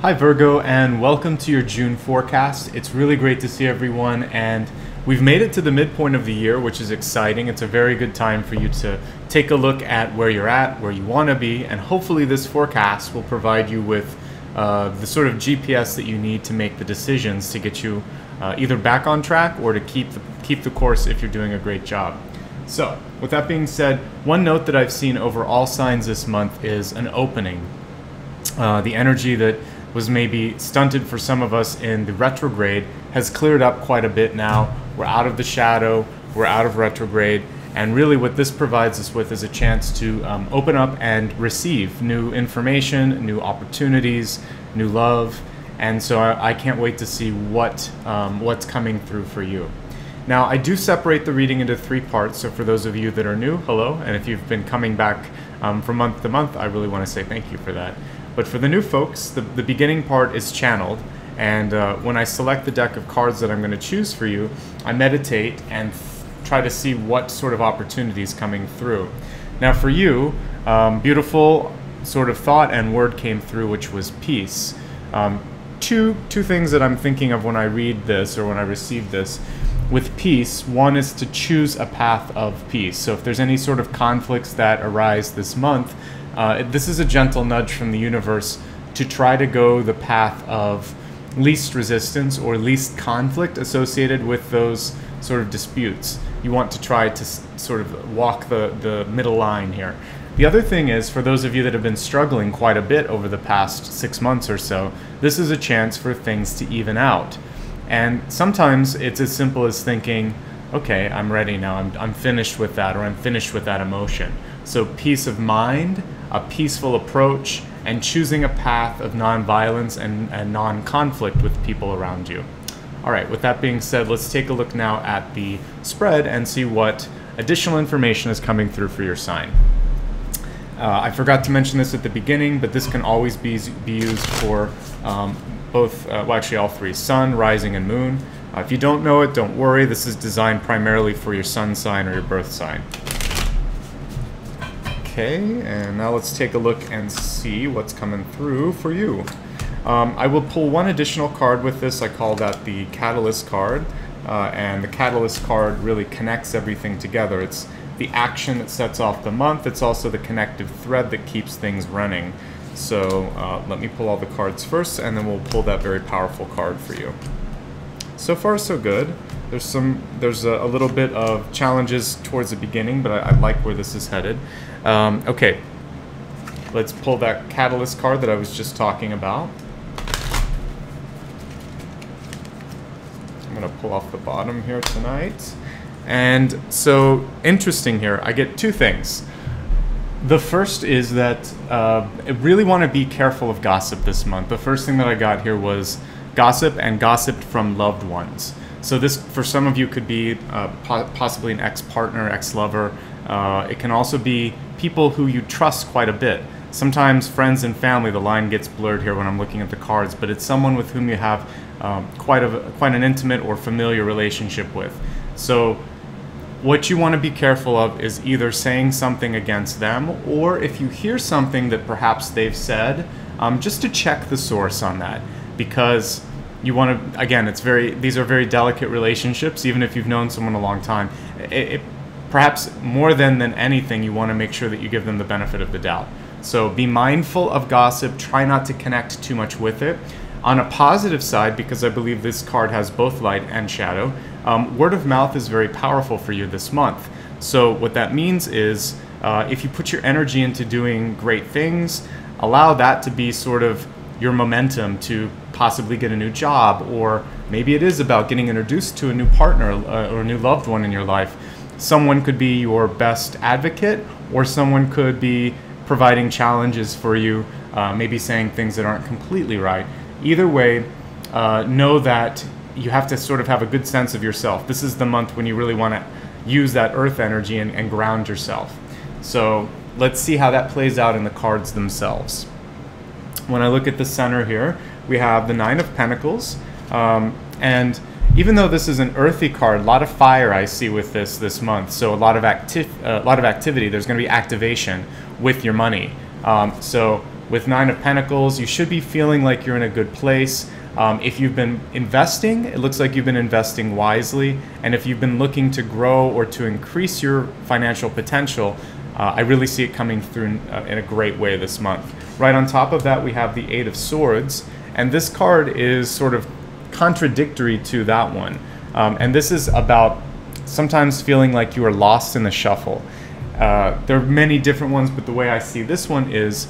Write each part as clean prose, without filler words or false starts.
Hi Virgo, and welcome to your June forecast. It's really great to see everyone, and we've made it to the midpoint of the year, which is exciting. It's a very good time for you to take a look at where you're at, where you want to be, and hopefully this forecast will provide you with the sort of GPS that you need to make the decisions to get you either back on track or to keep the course if you're doing a great job. So, with that being said, one note that I've seen over all signs this month is an opening. The energy that was maybe stunted for some of us in the retrograde has cleared up quite a bit now. We're out of the shadow, we're out of retrograde, and really what this provides us with is a chance to open up and receive new information, new opportunities, new love, and so I can't wait to see what's coming through for you. Now, I do separate the reading into three parts, so for those of you that are new, hello, and if you've been coming back from month to month, I really want to say thank you for that. But for the new folks, the beginning part is channeled, and when I select the deck of cards that I'm going to choose for you, I meditate and try to see what sort of opportunities coming through. Now for you, beautiful sort of thought and word came through, which was peace. Two things that I'm thinking of when I read this or when I receive this. With peace, one is to choose a path of peace. So if there's any sort of conflicts that arise this month, this is a gentle nudge from the universe to try to go the path of least resistance or least conflict associated with those sort of disputes. You want to try to sort of walk the middle line here. The other thing is, for those of you that have been struggling quite a bit over the past 6 months or so, this is a chance for things to even out. And sometimes it's as simple as thinking, okay, I'm ready now, I'm finished with that, or I'm finished with that emotion. So peace of mind, a peaceful approach, and choosing a path of non-violence and non-conflict with people around you. All right, with that being said, let's take a look now at the spread and see what additional information is coming through for your sign. I forgot to mention this at the beginning, but this can always be used for both, well, actually all three, sun, rising, and moon. If you don't know it, don't worry. This is designed primarily for your sun sign or your birth sign. Okay, and now let's take a look and see what's coming through for you. I will pull one additional card with this. I call that the Catalyst card, and the Catalyst card really connects everything together. It's the action that sets off the month. It's also the connective thread that keeps things running. So let me pull all the cards first, and then we'll pull that very powerful card for you. So far, so good. There's a little bit of challenges towards the beginning, but I like where this is headed. Okay, let's pull that Catalyst card that I was just talking about. I'm gonna pull off the bottom here tonight. And so, interesting here, I get two things. The first is that I really want to be careful of gossip this month. The first thing that I got here was gossip, and gossip from loved ones. So this, for some of you, could be possibly an ex-partner, ex-lover. It can also be people who you trust quite a bit. Sometimes friends and family, the line gets blurred here when I'm looking at the cards, but it's someone with whom you have quite an intimate or familiar relationship with. So what you want to be careful of is either saying something against them, or if you hear something that perhaps they've said, just to check the source on that, because you want to, again, these are very delicate relationships. Even if you've known someone a long time, perhaps more than anything, you want to make sure that you give them the benefit of the doubt. So be mindful of gossip. Try not to connect too much with it. On a positive side, because I believe this card has both light and shadow, word of mouth is very powerful for you this month. So what that means is if you put your energy into doing great things, allow that to be sort of your momentum to possibly get a new job, or maybe it is about getting introduced to a new partner or a new loved one in your life. Someone could be your best advocate, or someone could be providing challenges for you, maybe saying things that aren't completely right. Either way, know that you have to sort of have a good sense of yourself. This is the month when you really want to use that earth energy and ground yourself. So let's see how that plays out in the cards themselves. When I look at the center here, we have the Nine of Pentacles, and even though this is an earthy card, a lot of fire I see with this month. So a lot of activity. There's going to be activation with your money. So With Nine of Pentacles, you should be feeling like you're in a good place. If you've been investing, it looks like you've been investing wisely. And if you've been looking to grow or to increase your financial potential, I really see it coming through in a great way this month. Right on top of that, we have the Eight of Swords. And this card is sort of contradictory to that one. And this is about sometimes feeling like you are lost in the shuffle. There are many different ones, but the way I see this one is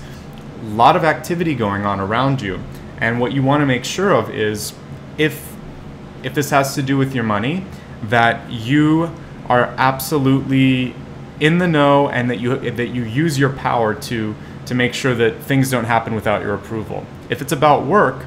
a lot of activity going on around you. And what you want to make sure of is if this has to do with your money, that you are absolutely in the know and that you use your power to make sure that things don't happen without your approval. If it's about work,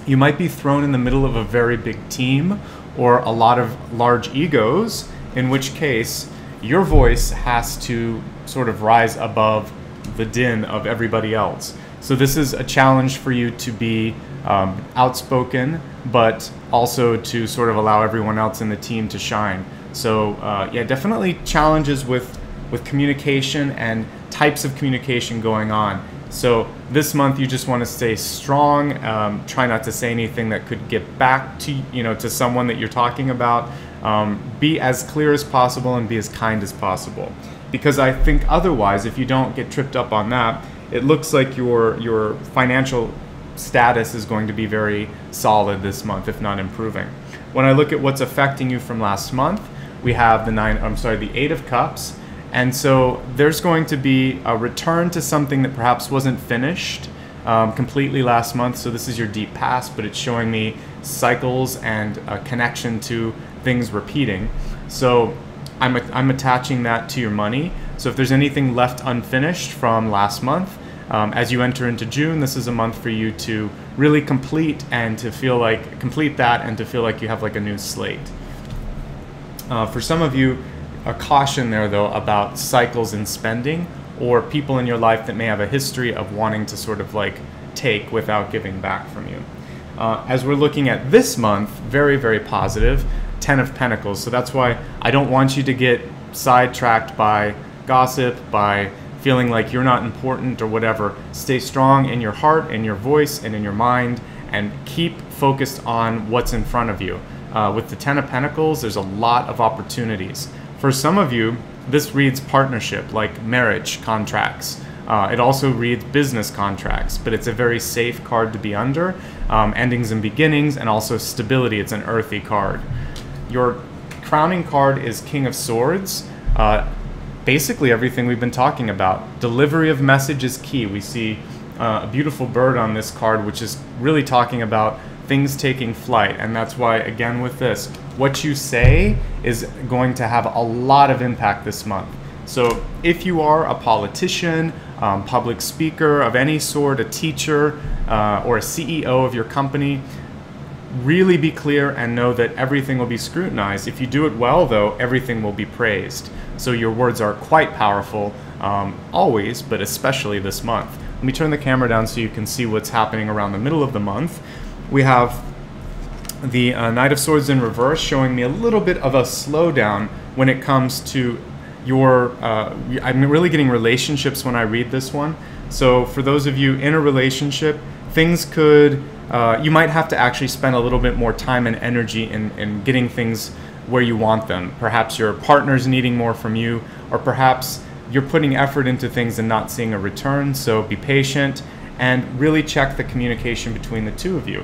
you might be thrown in the middle of a very big team or a lot of large egos, in which case your voice has to sort of rise above the din of everybody else. So this is a challenge for you to be outspoken, but also to sort of allow everyone else in the team to shine. So yeah, definitely challenges with communication and types of communication going on. So this month you just want to stay strong, try not to say anything that could get back to someone that you're talking about. Be as clear as possible and be as kind as possible. Because I think otherwise, if you don't get tripped up on that, it looks like your financial status is going to be very solid this month, if not improving. When I look at what's affecting you from last month, we have the Eight of Cups. And so there's going to be a return to something that perhaps wasn't finished completely last month. So this is your deep past, but it's showing me cycles and a connection to things repeating. So I'm attaching that to your money. So if there's anything left unfinished from last month, as you enter into June, this is a month for you to really complete that and to feel like you have like a new slate. For some of you, a caution there though about cycles in spending or people in your life that may have a history of wanting to sort of like take without giving back from you. As we're looking at this month, very, very positive, 10 of Pentacles. So that's why I don't want you to get sidetracked by gossip, by feeling like you're not important or whatever. Stay strong in your heart, in your voice, and in your mind, and keep focused on what's in front of you. With the 10 of Pentacles, there's a lot of opportunities. For some of you, this reads partnership, like marriage contracts. It also reads business contracts, but it's a very safe card to be under. Endings and beginnings, and also stability. It's an earthy card. Your crowning card is King of Swords. Basically everything we've been talking about. Delivery of message is key. We see a beautiful bird on this card, which is really talking about things taking flight. And that's why, again, with this, what you say is going to have a lot of impact this month. So if you are a politician, public speaker of any sort, a teacher, or a CEO of your company, really be clear and know that everything will be scrutinized. If you do it well, though, everything will be praised. So your words are quite powerful, always, but especially this month. Let me turn the camera down so you can see what's happening around the middle of the month. We have the Knight of Swords in reverse, showing me a little bit of a slowdown when it comes to your, I'm really getting relationships when I read this one. So for those of you in a relationship, things could, you might have to actually spend a little bit more time and energy in getting things where you want them. Perhaps your partner's needing more from you, or perhaps you're putting effort into things and not seeing a return. So be patient and really check the communication between the two of you.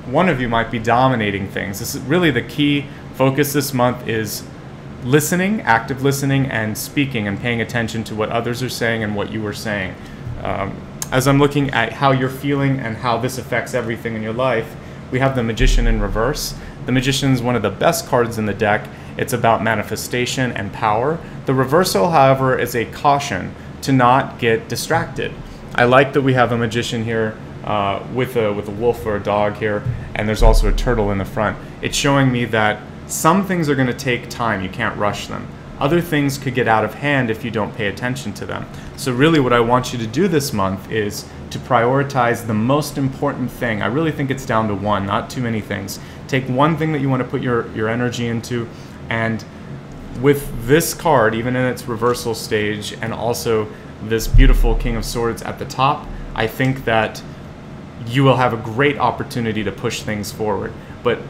One of you might be dominating things. This is really the key focus this month is listening, active listening, and speaking and paying attention to what others are saying and what you are saying. As I'm looking at how you're feeling and how this affects everything in your life, we have the Magician in reverse. The Magician is one of the best cards in the deck. It's about manifestation and power. The reversal, however, is a caution to not get distracted. I like that we have a Magician here with a wolf or a dog here, and there's also a turtle in the front. It's showing me that some things are going to take time. You can't rush them. Other things could get out of hand if you don't pay attention to them. So really what I want you to do this month is to prioritize the most important thing. I really think it's down to one, not too many things. Take one thing that you want to put your energy into, and with this card, even in its reversal stage, and also this beautiful King of Swords at the top, I think that you will have a great opportunity to push things forward. But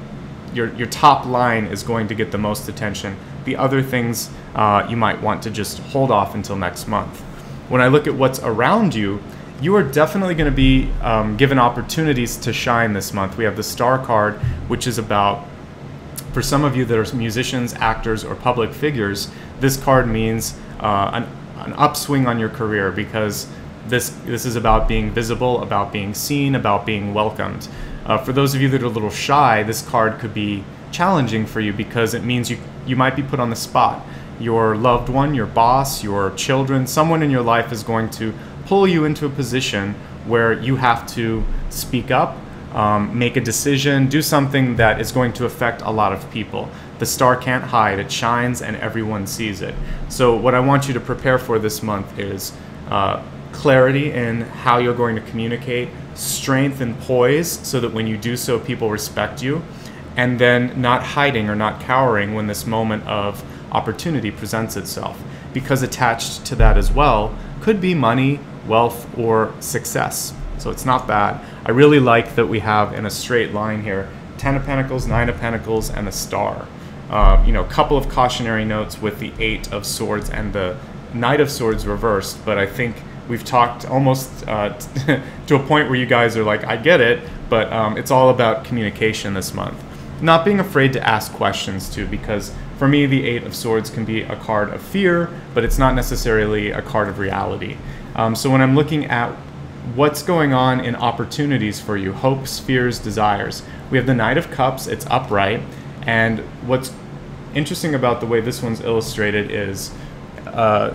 your top line is going to get the most attention. The other things you might want to just hold off until next month. When I look at what's around you, you are definitely going to be given opportunities to shine this month. We have the Star card, which is about, for some of you that are musicians, actors, or public figures, this card means an upswing on your career, because this is about being visible, about being seen, about being welcomed. For those of you that are a little shy, this card could be challenging for you, because it means you might be put on the spot. Your loved one, your boss, your children, someone in your life is going to pull you into a position where you have to speak up, make a decision, do something that is going to affect a lot of people. The star can't hide, it shines and everyone sees it. So what I want you to prepare for this month is clarity in how you're going to communicate, strength and poise so that when you do so, people respect you, and then not hiding or not cowering when this moment of opportunity presents itself. Because attached to that as well could be money, wealth, or success. So it's not bad. I really like that we have in a straight line here 10 of Pentacles, 9 of Pentacles, and the Star. A couple of cautionary notes with the 8 of Swords and the Knight of Swords reversed, but I think we've talked almost to a point where you guys are like, I get it, but it's all about communication this month. Not being afraid to ask questions too, because for me, the 8 of Swords can be a card of fear, but it's not necessarily a card of reality. So when I'm looking at what's going on in opportunities for you, hopes, fears, desires, we have the Knight of Cups, it's upright, and what's interesting about the way this one's illustrated is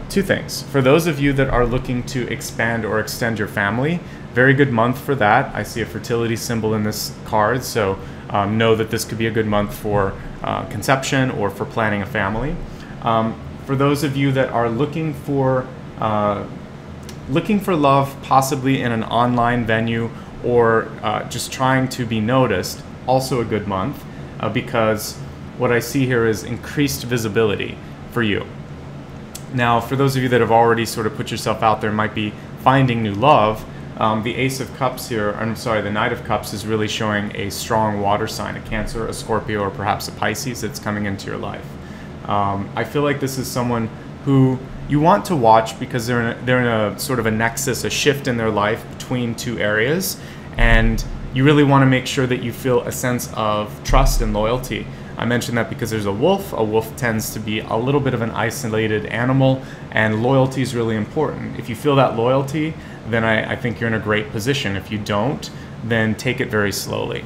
two things. For those of you that are looking to expand or extend your family, very good month for that. I see a fertility symbol in this card, so know that this could be a good month for conception or for planning a family. For those of you that are looking for love, possibly in an online venue, or just trying to be noticed, also a good month, because what I see here is increased visibility for you. Now, for those of you that have already sort of put yourself out there, might be finding new love, the Ace of Cups here, the Knight of Cups is really showing a strong water sign, a Cancer, a Scorpio, or perhaps a Pisces that's coming into your life. I feel like this is someone who you want to watch because they're in a sort of a nexus, a shift in their life between two areas, and you really want to make sure that you feel a sense of trust and loyalty. I mentioned that because there's a wolf. A wolf tends to be a little bit of an isolated animal, and loyalty is really important. If you feel that loyalty, then I think you're in a great position. If you don't, then take it very slowly.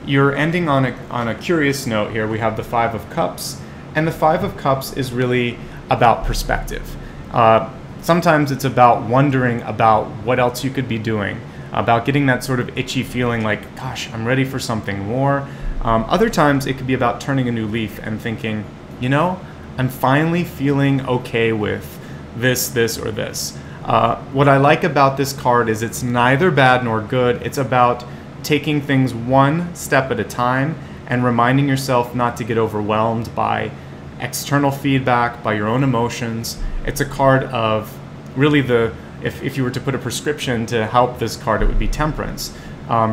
You're ending on a curious note here. We have the Five of Cups, and the Five of Cups is really about perspective. Sometimes it's about wondering about what else you could be doing, about getting that sort of itchy feeling like, gosh, I'm ready for something more. Other times it could be about turning a new leaf and thinking, you know, I'm finally feeling okay with this, or this. What I like about this card is it's neither bad nor good. It's about taking things one step at a time and reminding yourself not to get overwhelmed by external feedback, by your own emotions. It's a card of really if you were to put a prescription to help this card, it would be temperance.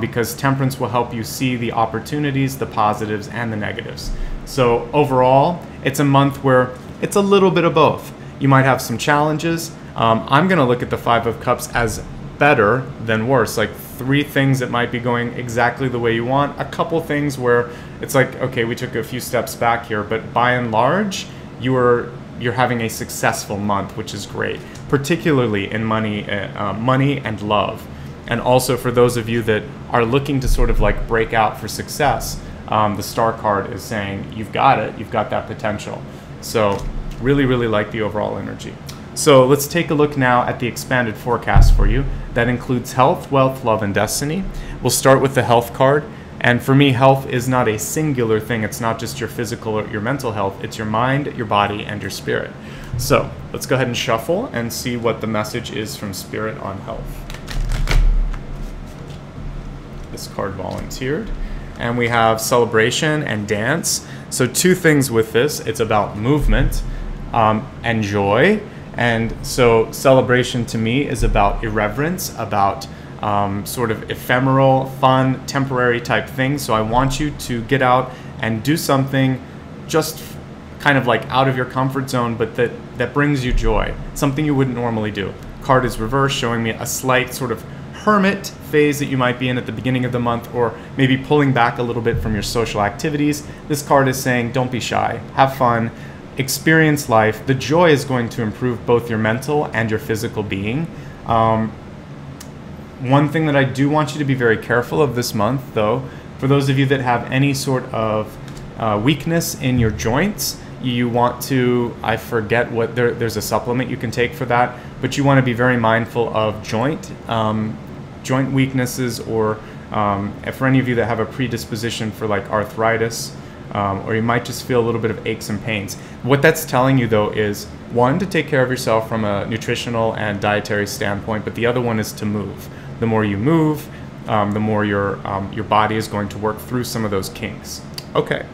Because temperance will help you see the opportunities, the positives, and the negatives. So overall, it's a month where it's a little bit of both. You might have some challenges. I'm going to look at the Five of Cups as better than worse, like 3 things that might be going exactly the way you want, a couple things where it's like, okay, we took a few steps back here, but by and large, you're having a successful month, which is great, particularly in money and love. And also for those of you that are looking to sort of like break out for success, the Star card is saying, you've got it, you've got that potential. So really, really like the overall energy. So let's take a look now at the expanded forecast for you. That includes health, wealth, love, and destiny. We'll start with the health card. And for me, health is not a singular thing. It's not just your physical or your mental health. It's your mind, your body, and your spirit. So let's go ahead and shuffle and see what the message is from Spirit on health. This card volunteered. And we have celebration and dance. So 2 things with this. It's about movement and joy. And so celebration to me is about irreverence, about sort of ephemeral, fun, temporary type things. So I want you to get out and do something just kind of like out of your comfort zone, but that brings you joy, something you wouldn't normally do. Card is reversed, showing me a slight sort of hermit phase that you might be in at the beginning of the month, or maybe pulling back a little bit from your social activities. This card is saying, don't be shy, have fun, experience life. The joy is going to improve both your mental and your physical being. One thing that I do want you to be very careful of this month, though, for those of you that have any sort of weakness in your joints, you want to, I forget what, there's a supplement you can take for that, but you want to be very mindful of joint weaknesses, or for any of you that have a predisposition for like arthritis, or you might just feel a little bit of aches and pains. What that's telling you, though, is one, to take care of yourself from a nutritional and dietary standpoint, but the other one is to move. The more you move, the more your body is going to work through some of those kinks. Okay,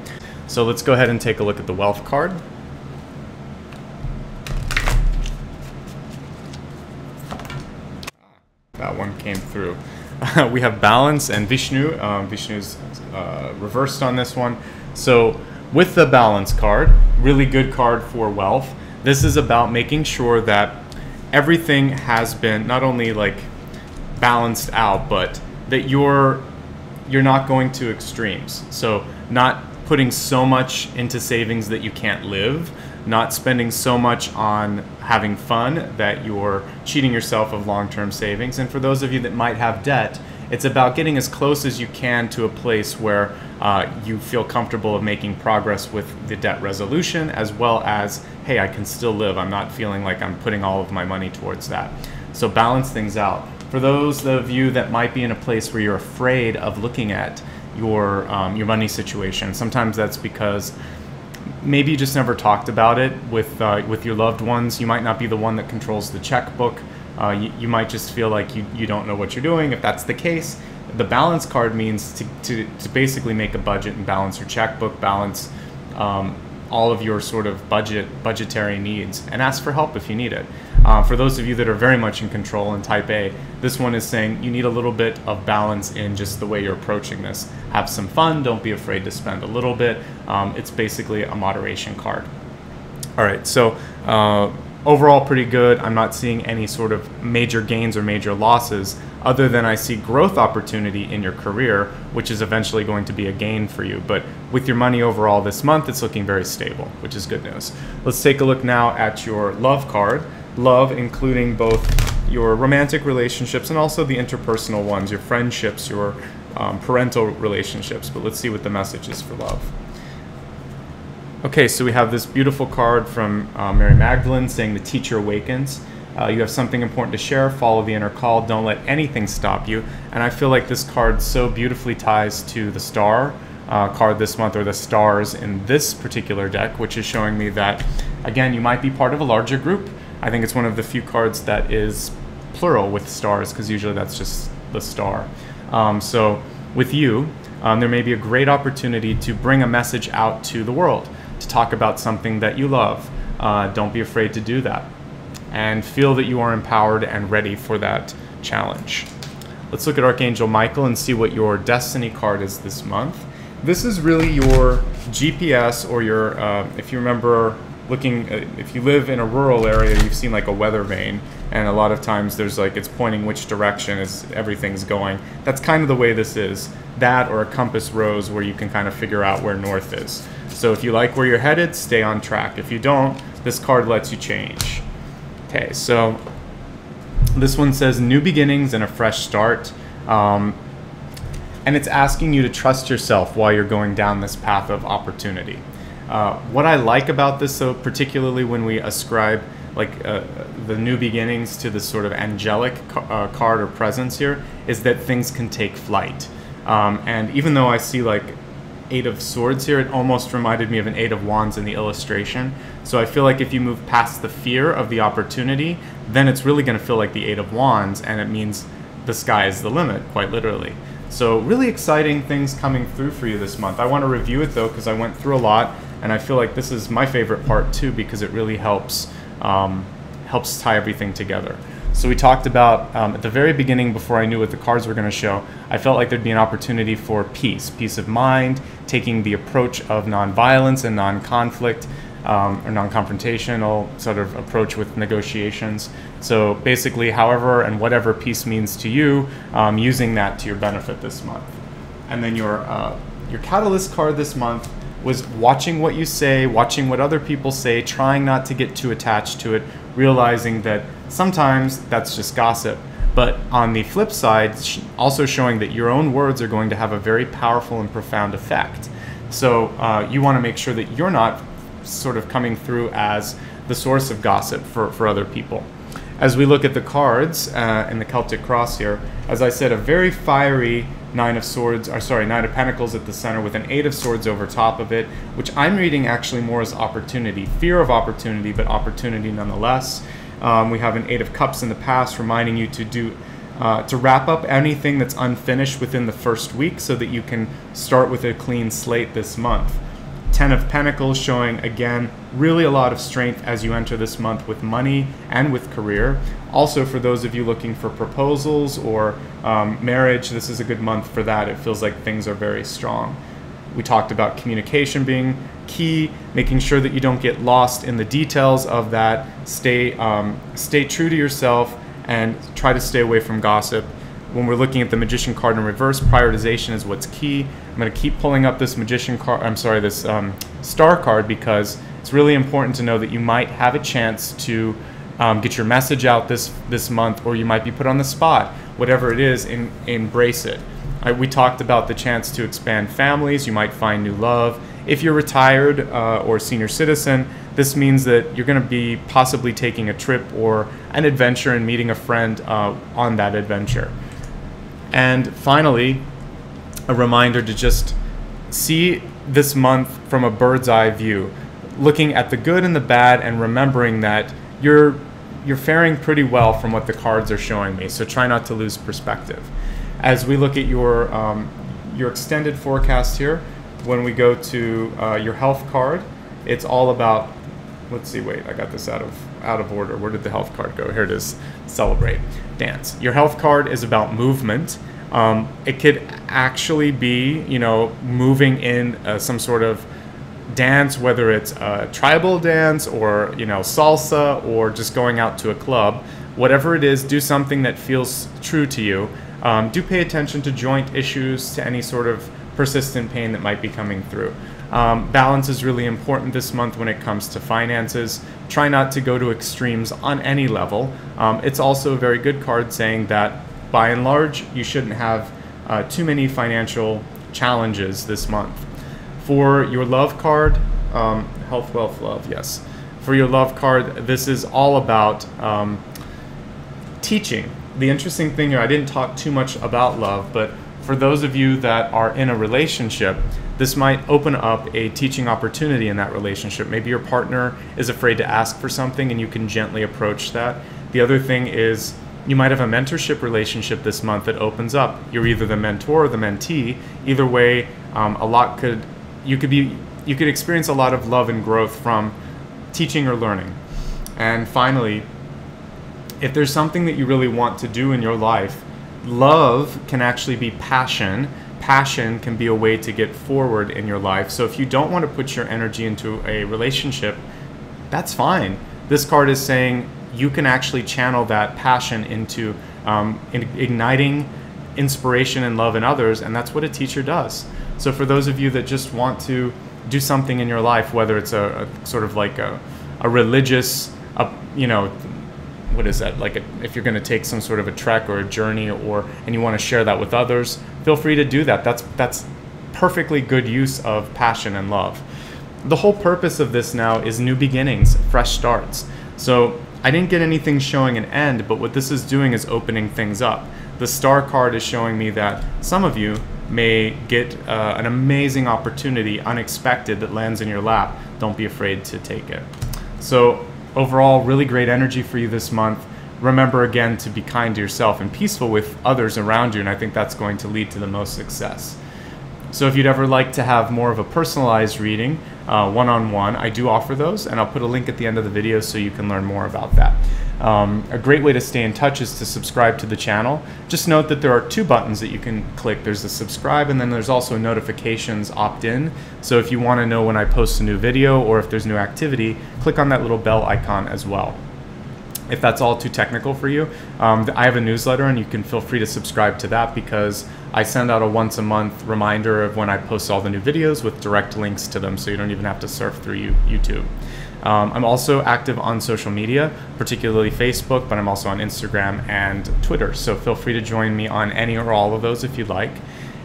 so let's go ahead and take a look at the wealth card. That one came through. We have balance and Vishnu. Vishnu's reversed on this one. So with the balance card, really good card for wealth. This is about making sure that everything has been not only like balanced out, but that you're not going to extremes. So not putting so much into savings that you can't live, not spending so much on having fun that you're cheating yourself of long-term savings. And for those of you that might have debt, it's about getting as close as you can to a place where you feel comfortable of making progress with the debt resolution, as well as, hey, I can still live. I'm not feeling like I'm putting all of my money towards that. So balance things out. For those of you that might be in a place where you're afraid of looking at your money situation, sometimes that's because maybe you just never talked about it with your loved ones. You might not be the one that controls the checkbook. You might just feel like you don't know what you're doing. If that's the case, the balance card means to basically make a budget and balance your checkbook, balance all of your sort of budgetary needs, and ask for help if you need it. For those of you that are very much in control in type A, this one is saying you need a little bit of balance in just the way you're approaching this. Have some fun, don't be afraid to spend a little bit. It's basically a moderation card. All right, so overall pretty good. I'm not seeing any sort of major gains or major losses, other than I see growth opportunity in your career, which is eventually going to be a gain for you. But with your money overall this month, it's looking very stable, which is good news. Let's take a look now at your love card. Love, including both your romantic relationships and also the interpersonal ones, your friendships, your parental relationships. But let's see what the message is for love. Okay, so we have this beautiful card from Mary Magdalene saying the teacher awakens. You have something important to share, follow the inner call, don't let anything stop you. And I feel like this card so beautifully ties to the star card this month, or the stars in this particular deck, which is showing me that, again, you might be part of a larger group. I think it's one of the few cards that is plural with stars, because usually that's just the star. So with you, there may be a great opportunity to bring a message out to the world, to talk about something that you love. Don't be afraid to do that, and feel that you are empowered and ready for that challenge. Let's look at Archangel Michael and see what your destiny card is this month. This is really your GPS, or your, if you remember looking, if you live in a rural area, you've seen like a weather vane, and a lot of times there's like, it's pointing which direction is everything's going. That's kind of the way this is. That, or a compass rose, where you can kind of figure out where north is. So if you like where you're headed, stay on track. If you don't, this card lets you change. Okay, so this one says new beginnings and a fresh start. And it's asking you to trust yourself while you're going down this path of opportunity. What I like about this, though, particularly when we ascribe like the new beginnings to this sort of angelic card or presence here, is that things can take flight. And even though I see like 8 of Swords here, it almost reminded me of an 8 of Wands in the illustration. So I feel like if you move past the fear of the opportunity, then it's really going to feel like the 8 of Wands, and it means the sky is the limit, quite literally. So really exciting things coming through for you this month. I want to review it, though, because I went through a lot, and I feel like this is my favorite part too, because it really helps helps tie everything together. So we talked about at the very beginning, before I knew what the cards were going to show, I felt like there'd be an opportunity for peace of mind, taking the approach of nonviolence and non-conflict, or non-confrontational sort of approach with negotiations. So basically, however and whatever peace means to you, using that to your benefit this month. And then your catalyst card this month was watching what you say, watching what other people say, trying not to get too attached to it, realizing that sometimes that's just gossip. But on the flip side, also showing that your own words are going to have a very powerful and profound effect. So you want to make sure that you're not sort of coming through as the source of gossip for other people. As we look at the cards in the Celtic Cross here, as I said, a very fiery Nine of Pentacles at the center with an Eight of Swords over top of it, which I'm reading actually more as opportunity. Fear of opportunity, but opportunity nonetheless. We have an Eight of Cups in the past, reminding you to wrap up anything that's unfinished within the first week so that you can start with a clean slate this month. Ten of Pentacles showing, again, really a lot of strength as you enter this month with money and with career. Also, for those of you looking for proposals or marriage, this is a good month for that. It feels like things are very strong. We talked about communication being key, making sure that you don't get lost in the details of that. Stay true to yourself and try to stay away from gossip. When we're looking at the Magician card in reverse, prioritization is what's key. I'm going to keep pulling up this Magician card, this Star card, because it's really important to know that you might have a chance to get your message out this month, or you might be put on the spot. Whatever it is, embrace it. We talked about the chance to expand families. You might find new love. If you're retired or senior citizen, this means that you're going to be possibly taking a trip or an adventure and meeting a friend on that adventure. And finally, a reminder to just see this month from a bird's eye view, looking at the good and the bad and remembering that you're faring pretty well from what the cards are showing me. So try not to lose perspective. As we look at your extended forecast here, when we go to your health card, it's all about, let's see, wait, I got this out of order. Where did the health card go? Here it is. Celebrate. Dance. Your health card is about movement. It could actually be, moving in some sort of dance, whether it's a tribal dance or, salsa, or just going out to a club. Whatever it is, do something that feels true to you. Do pay attention to joint issues, to any sort of persistent pain that might be coming through. Balance is really important this month when it comes to finances. Try not to go to extremes on any level. It's also a very good card saying that, by and large, you shouldn't have too many financial challenges this month. For your love card, health, wealth, love, yes. For your love card, this is all about teaching. The interesting thing here, I didn't talk too much about love, but for those of you that are in a relationship, this might open up a teaching opportunity in that relationship. Maybe your partner is afraid to ask for something and you can gently approach that. The other thing is, you might have a mentorship relationship this month that opens up. You're either the mentor or the mentee. Either way, you could experience a lot of love and growth from teaching or learning. And finally, if there's something that you really want to do in your life, love can actually be passion. Passion can be a way to get forward in your life. So if you don't want to put your energy into a relationship, that's fine. This card is saying you can actually channel that passion into igniting inspiration and love in others, and that's what a teacher does. So for those of you that just want to do something in your life, whether it's a sort of like a religious, what is that? Like if you're going to take some sort of a trek or a journey, and you want to share that with others, feel free to do that. That's perfectly good use of passion and love. The whole purpose of this now is new beginnings, fresh starts. So I didn't get anything showing an end, but what this is doing is opening things up. The Star card is showing me that some of you may get an amazing opportunity, unexpected, that lands in your lap. Don't be afraid to take it. So overall, really great energy for you this month. Remember again to be kind to yourself and peaceful with others around you, and I think that's going to lead to the most success. So if you'd ever like to have more of a personalized reading, one-on-one, I do offer those, and I'll put a link at the end of the video so you can learn more about that. A great way to stay in touch is to subscribe to the channel. Just note that there are 2 buttons that you can click. There's the subscribe, and then there's also notifications opt-in. So if you want to know when I post a new video or if there's new activity, click on that little bell icon as well. If that's all too technical for you, I have a newsletter, and you can feel free to subscribe to that, because I send out a once-a-month reminder of when I post all the new videos with direct links to them, so you don't even have to surf through YouTube. I'm also active on social media, particularly Facebook, but I'm also on Instagram and Twitter, so feel free to join me on any or all of those if you'd like.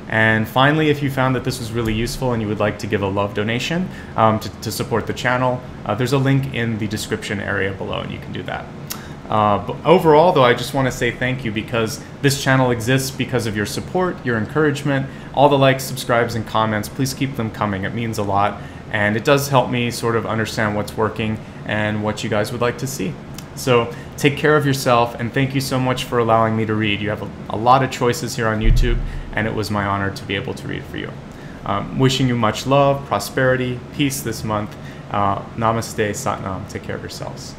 And finally, if you found that this was really useful and you would like to give a love donation to support the channel, there's a link in the description area below, and you can do that. But overall, though, I just want to say thank you, because this channel exists because of your support, your encouragement, all the likes, subscribes, and comments. Please keep them coming. It means a lot, and it does help me sort of understand what's working and what you guys would like to see. So take care of yourself, and thank you so much for allowing me to read. You have a lot of choices here on YouTube, and it was my honor to be able to read for you. Wishing you much love, prosperity, peace this month. Namaste, Satnam. Take care of yourselves.